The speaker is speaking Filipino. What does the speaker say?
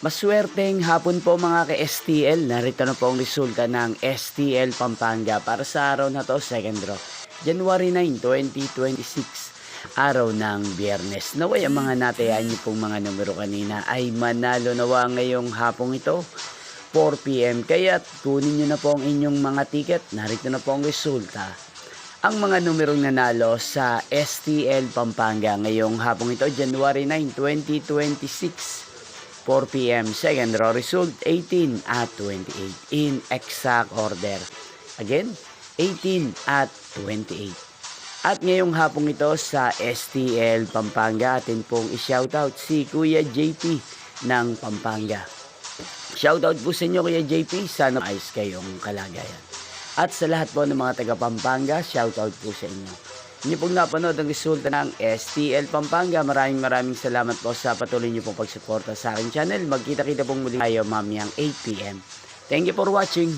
Maswerteng hapon po mga ka-STL. Narito na po ang resulta ng STL Pampanga para sa araw na to, second draw. January 9, 2026. Araw ng Biyernes. Naway ang mga natayaan niyo pong mga numero kanina ay manalo nawa ngayong hapong ito, 4 PM. Kaya kunin niyo na po ang inyong mga ticket. Narito na po ang resulta. Ang mga numerong nanalo sa STL Pampanga ngayong hapong ito, January 9, 2026. 4 PM. Second draw result 18 at 28 in exact order. Again, 18 at 28. At ngayong hapong ito sa STL Pampanga, atin pong i-shoutout si Kuya JP ng Pampanga. Shoutout po sa inyo Kuya JP, sana ayos kayong kalagayan. At sa lahat po ng mga taga Pampanga, shoutout po sa inyo. Inyo pong napanood ang resulta ng STL Pampanga. Maraming salamat po sa patuloy niyo pong pagsuporta sa aking channel. Magkita-kita pong muli tayo mamayang 8 PM. Thank you for watching.